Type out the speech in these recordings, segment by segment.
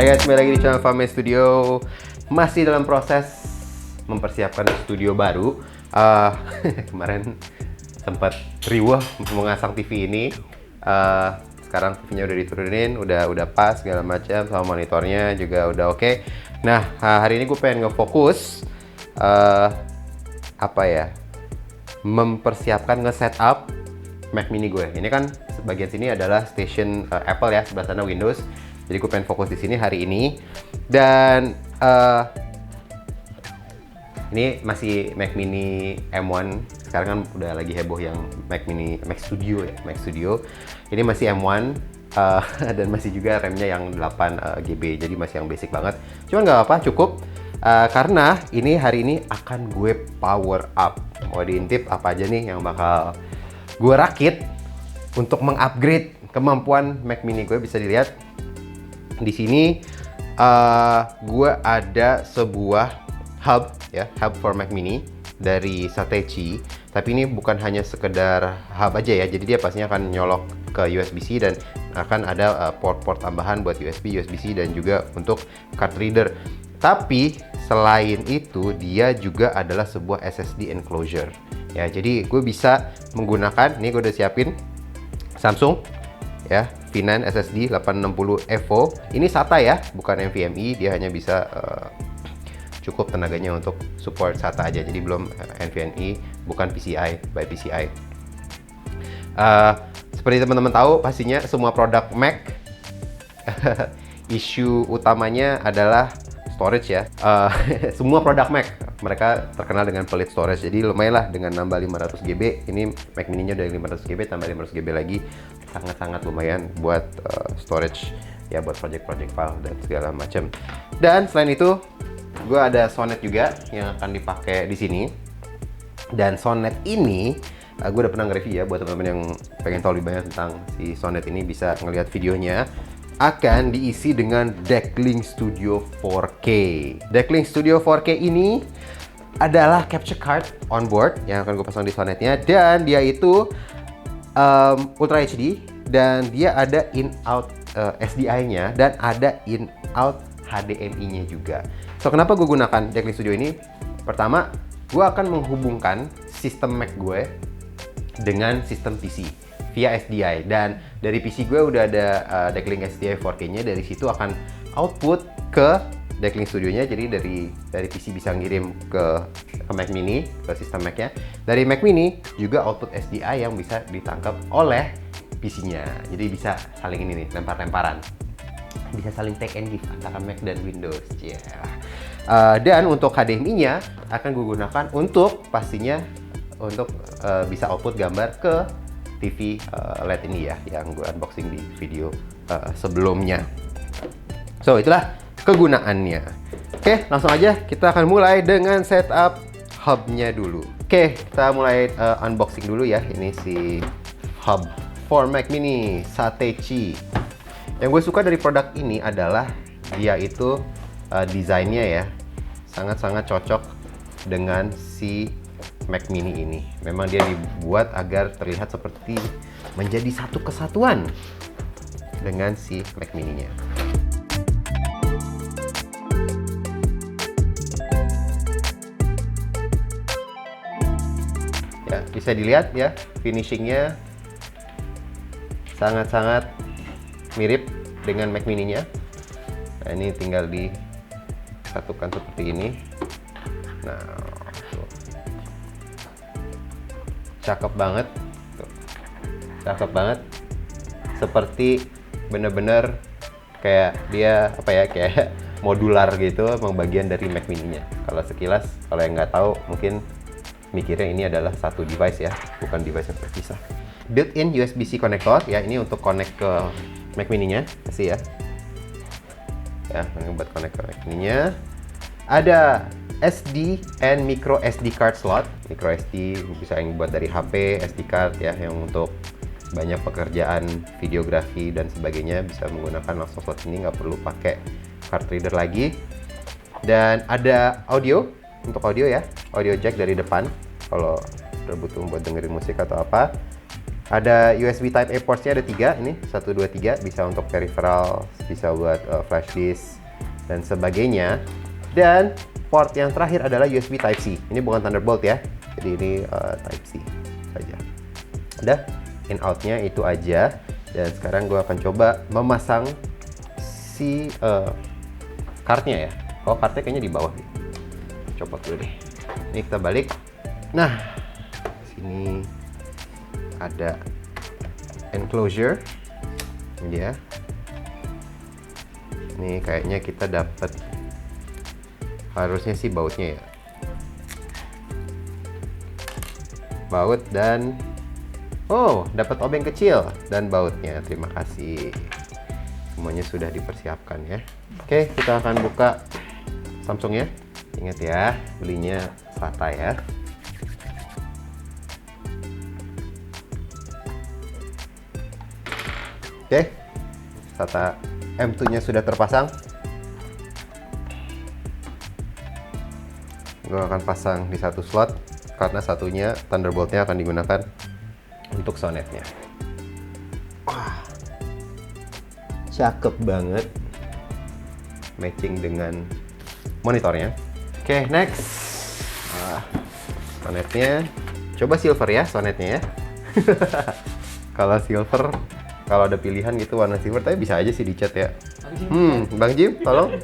Hai guys, kembali lagi di channel Fame Studio. Masih dalam proses mempersiapkan studio baru. Kemarin sempat riwah mengasang TV ini. Sekarang TV-nya udah diturunin, udah pas segala macam, sama monitornya juga udah oke. Nah, hari ini gue pengen ngefokus mempersiapkan nge-setup Mac mini gue. Ini kan bagian sini adalah station Apple ya, sebelah sana Windows. Jadi gue pengen fokus di sini hari ini. Dan ini masih Mac mini M1. Sekarang kan udah lagi heboh yang Mac mini Mac Studio ya, Mac Studio. Ini masih M1 dan masih juga RAM-nya yang 8 GB. Jadi masih yang basic banget. Cuman nggak apa-apa, cukup. Karena ini hari ini akan gue power up. Mau diintip apa aja nih yang bakal gue rakit untuk mengupgrade kemampuan Mac mini gue. Bisa dilihat di sini gue ada sebuah hub ya, hub for Mac mini dari Satechi. Tapi ini bukan hanya sekedar hub aja ya, jadi dia pastinya akan nyolok ke USB-C dan akan ada port-port tambahan buat USB-C dan juga untuk card reader. Tapi selain itu dia juga adalah sebuah SSD enclosure ya, jadi gue bisa menggunakan, ini gue udah siapin Samsung ya, V9 SSD 860 EVO. Ini SATA ya, bukan NVMe. Dia hanya bisa cukup tenaganya untuk support SATA aja, jadi belum NVMe, bukan PCI by PCI. Seperti teman-teman tahu, pastinya semua produk Mac isu utamanya adalah storage ya. Semua produk Mac mereka terkenal dengan pelit storage, jadi lumayan lah dengan nambah 500 GB. Ini Mac mini-nya udah 500 GB, tambah 500 GB lagi, sangat-sangat lumayan buat storage ya, buat project-project file dan segala macam. Dan selain itu, gue ada Sonnet juga yang akan dipakai di sini. Dan Sonnet ini gue udah pernah nge-review ya, buat teman-teman yang pengen tahu lebih banyak tentang si Sonnet ini bisa ngelihat videonya. Akan diisi dengan Decklink Studio 4K. Decklink Studio 4K ini adalah capture card on board yang akan gue pasang di Sonnetnya, dan dia itu Ultra HD, dan dia ada in-out SDI-nya dan ada in-out HDMI-nya juga. So, kenapa gue gunakan Decklink Studio ini? Pertama, gue akan menghubungkan sistem Mac gue dengan sistem PC via SDI, dan dari PC gue udah ada Decklink SDI 4K-nya. Dari situ akan output ke Decklink Studio-nya. Jadi dari PC bisa ngirim ke Mac mini, ke sistem Mac-nya. Dari Mac mini juga output SDI yang bisa ditangkap oleh PC-nya. Jadi bisa saling ini nih, lempar-lemparan. Bisa saling take and give antara Mac dan Windows. Dan untuk HDMI-nya akan gue gunakan untuk pastinya untuk bisa output gambar ke TV LED ini ya, yang gue unboxing di video sebelumnya. So, itulah kegunaannya. Oke, langsung aja kita akan mulai dengan setup hubnya dulu. Oke, kita mulai unboxing dulu ya. Ini si hub for Mac mini Satechi. Yang gue suka dari produk ini adalah dia itu desainnya ya, sangat-sangat cocok dengan si Mac mini ini. Memang dia dibuat agar terlihat seperti menjadi satu kesatuan dengan si Mac mini-nya. Ya, bisa dilihat ya, finishingnya sangat-sangat mirip dengan Mac mini-nya. Nah, ini tinggal disatukan seperti ini. Nah, cakep banget, cakep banget, seperti bener-bener kayak dia kayak modular gitu, emang bagian dari Mac mini-nya. Kalau sekilas, kalau yang nggak tahu mungkin mikirnya ini adalah satu device ya, bukan device yang terpisah. Built-in USB-C connector ya, ini untuk connect ke Mac mini-nya, kasih ya. Ya, ini buat connect ke Mac mini-nya. Ada SD and micro SD card slot. Micro SD bisa yang buat dari HP, SD card ya, yang untuk banyak pekerjaan videografi dan sebagainya bisa menggunakan langsung slot ini, nggak perlu pakai card reader lagi. Dan ada audio, untuk audio ya, audio jack dari depan kalau udah butuh buat dengerin musik atau apa. Ada USB Type A portsnya ada 3, ini 1, 2, 3, bisa untuk peripheral, bisa buat flash disk dan sebagainya. Dan port yang terakhir adalah USB Type C. Ini bukan Thunderbolt ya, jadi ini Type C saja. Udah, in out-nya itu aja. Dan sekarang gue akan coba memasang si kartnya ya. Oh, kartnya kayaknya di bawah nih. Copot dulu deh. Ini kita balik. Nah, sini ada enclosure. Ini dia. Ini kayaknya kita dapat, harusnya sih bautnya ya. Baut dan oh, dapat obeng kecil dan bautnya. Terima kasih. Semuanya sudah dipersiapkan ya. Oke, kita akan buka Samsung ya. Ingat ya, belinya SATA ya. Oke, SATA M2-nya sudah terpasang. Gue akan pasang di satu slot karena satunya Thunderbolt-nya akan digunakan untuk sonetnya. Wah, cakep banget, matching dengan monitornya. Oke, next. Sonetnya, coba silver ya sonetnya ya. Kalau silver, kalau ada pilihan gitu warna silver, tapi bisa aja sih dicat ya. Bang Jim, tolong.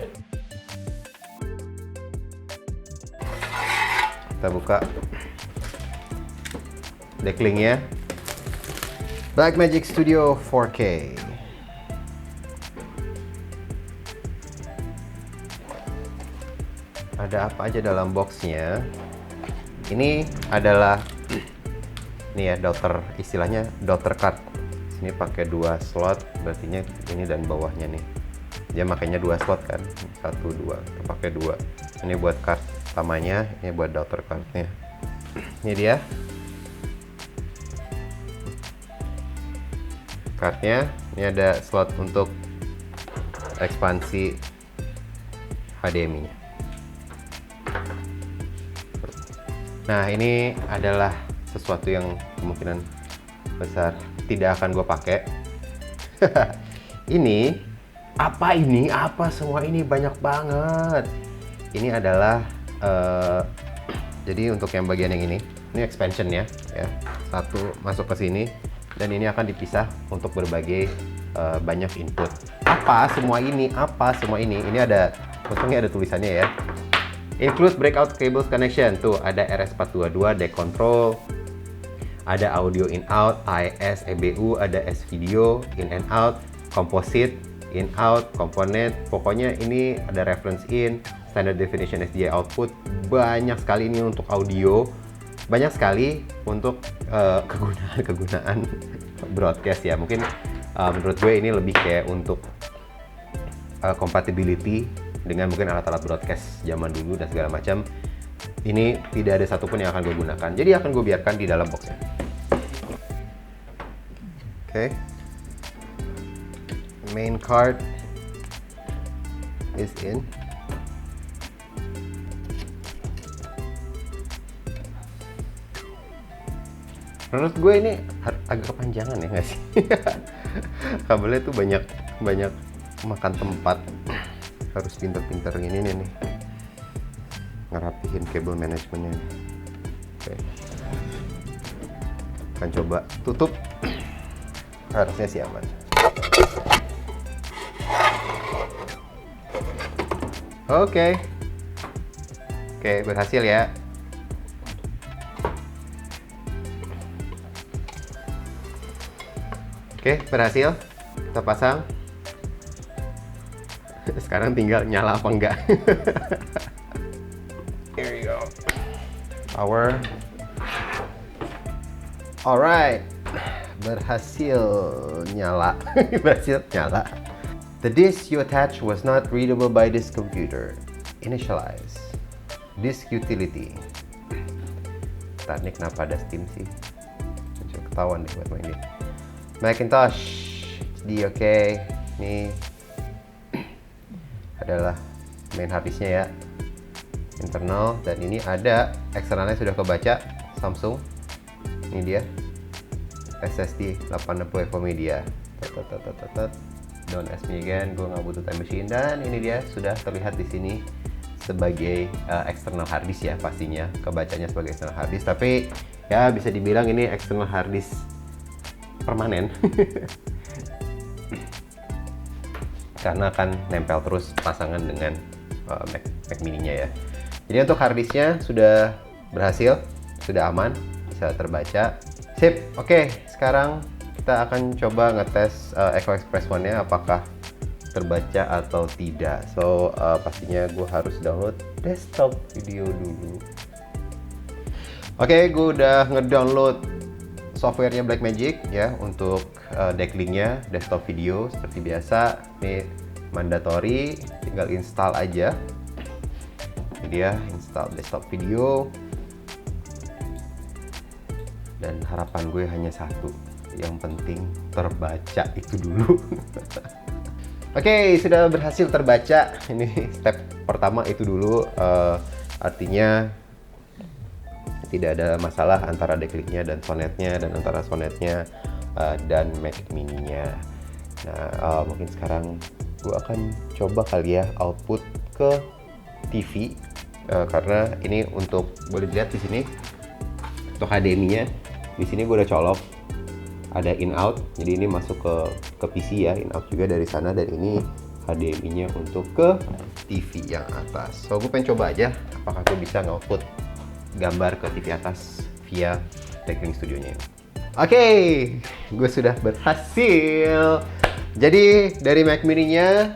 Kita buka decklingnya. Blackmagic Studio 4K. Ada apa aja dalam boxnya? Ini adalah ini ya, daughter, istilahnya daughter card. Ini pakai 2 slot, berarti ini dan bawahnya nih. Dia makanya 2 slot kan, 1, 2, pakai 2. Ini buat card utamanya, ini buat daughter cardnya. Ini dia. Cardnya, ini ada slot untuk ekspansi HDMI-nya. Nah, ini adalah sesuatu yang kemungkinan besar tidak akan gue pakai. Ini apa semua ini banyak banget. Ini adalah jadi untuk yang bagian yang ini expansion ya, satu masuk ke sini dan ini akan dipisah untuk berbagai banyak input. Apa semua ini? Ini ada, untungnya ada tulisannya ya. Include breakout cables connection. Tuh ada RS422 deck control, ada audio in out, AES, EBU, ada S video in and out, composite in out, komponen. Pokoknya ini ada reference in, standard definition SDI output. Banyak sekali ini untuk audio, banyak sekali untuk kegunaan broadcast ya. Mungkin menurut gue ini lebih kayak untuk compatibility dengan mungkin alat-alat broadcast zaman dulu dan segala macam. Ini tidak ada satupun yang akan gue gunakan, jadi akan gue biarkan di dalam boxnya. Oke. Main card is in. Menurut gue ini agak kepanjangan ya nggak sih? Kabelnya tuh banyak makan tempat. Harus pinter-pinter gini nih ngerapihin kabel manajemennya. Oke. Akan coba tutup. Harusnya sih aman. Oke, berhasil ya. Oke, berhasil. Kita pasang. Sekarang tinggal nyala apa enggak. Here you go. Power. Alright. Berhasil nyala. Berhasil nyala. The disk you attach was not readable by this computer. Initialize. Disk utility. Tadi kenapa ada Steam sih? Ketahuan deh buat main ini. Macintosh HD, oke. Ini adalah main harddisknya ya, internal, dan ini ada eksternalnya sudah kebaca Samsung. Ini dia SSD 860 Nvidia. Don't ask me again, gue nggak butuh time machine. Dan ini dia sudah terlihat di sini sebagai external hard disk ya, pastinya kebacanya sebagai external hard disk, tapi ya bisa dibilang ini external hard disk permanen karena kan nempel terus pasangan dengan Mac mini-nya ya. Jadi untuk hard disknya sudah berhasil, sudah aman, bisa terbaca. Sip, oke, sekarang kita akan coba ngetes Echo Express One-nya apakah terbaca atau tidak. So pastinya gue harus download desktop video dulu. Oke, gue udah ngedownload softwarenya Blackmagic ya untuk Decklink-nya desktop video seperti biasa. Ini mandatory, tinggal install aja. Ini dia install desktop video. Dan harapan gue hanya satu, yang penting terbaca itu dulu. Oke, sudah berhasil terbaca. Ini step pertama itu dulu, artinya tidak ada masalah antara Decklink-nya dan Sonnet-nya, dan antara Sonnet-nya dan Mac mini-nya. Nah, mungkin sekarang gue akan coba kali ya output ke TV, karena ini untuk, boleh dilihat di sini untuk HDMI-nya. Di sini gue udah colok, ada in out, jadi ini masuk ke PC ya, in out juga dari sana, dan ini HDMI-nya untuk ke TV yang atas. So gue pengen coba aja apakah gue bisa nge-output gambar ke TV atas via Decklink Studio-nya. Oke, gue sudah berhasil. Jadi dari Mac mini-nya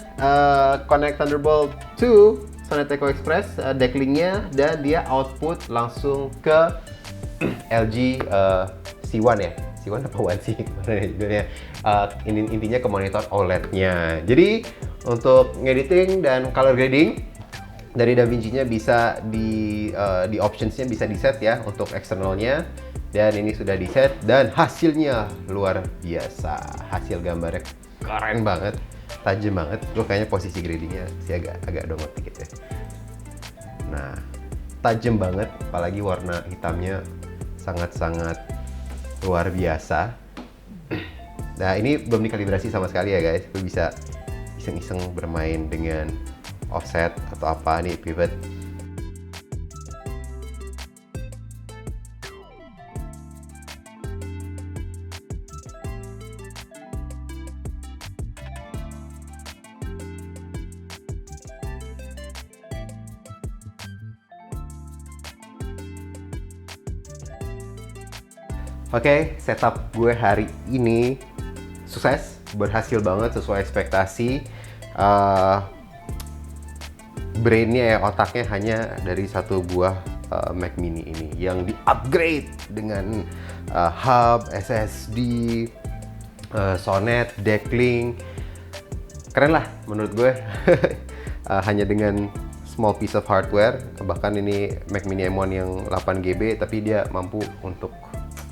connect Thunderbolt to Sonnet Echo Express Decklink-nya, dan dia output langsung ke LG C1 ya. C1 apa 1C? Intinya ke monitor OLED-nya. Jadi untuk ngediting dan color grading dari DaVinci-nya bisa di options-nya bisa di set ya untuk eksternalnya, dan ini sudah di set dan hasilnya luar biasa. Hasil gambarnya keren banget, tajam banget. Gue kayaknya posisi gradingnya sih agak dongot dikit ya. Nah, tajam banget, apalagi warna hitamnya sangat-sangat luar biasa. Nah, ini belum dikalibrasi sama sekali ya guys. Gue bisa iseng-iseng bermain dengan offset atau apa nih, pivot. Oke, setup gue hari ini sukses, berhasil banget sesuai ekspektasi. Brainnya ya, otaknya hanya dari satu buah Mac mini ini yang di-upgrade dengan hub, SSD, Sonnet, Decklink. Keren lah menurut gue. Hanya dengan small piece of hardware. Bahkan ini Mac mini M1 yang 8GB, tapi dia mampu untuk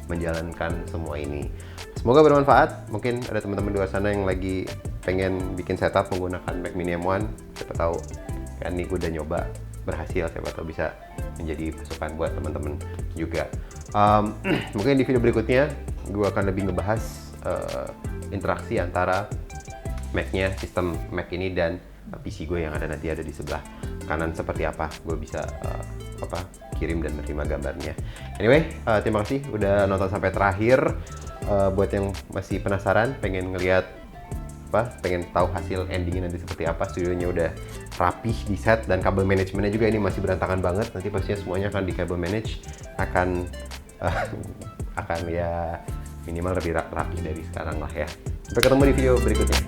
menjalankan semua ini. Semoga bermanfaat. Mungkin ada teman-teman di luar sana yang lagi pengen bikin setup menggunakan Mac mini M1. Siapa tahu kan nih gue udah nyoba berhasil, siapa tahu bisa menjadi masukan buat teman-teman juga. Mungkin di video berikutnya gue akan lebih ngebahas interaksi antara Mac-nya, sistem Mac ini dan PC gue yang ada di sebelah kanan seperti apa. Gue bisa kirim dan menerima gambarnya. Anyway, terima kasih udah nonton sampai terakhir. Buat yang masih penasaran, pengen tahu hasil endingnya nanti seperti apa, studionya udah rapih di set, dan kabel manajemennya juga ini masih berantakan banget. Nanti pastinya semuanya akan di kabel manage, akan ya minimal lebih rapi dari sekarang lah ya. Sampai ketemu di video berikutnya.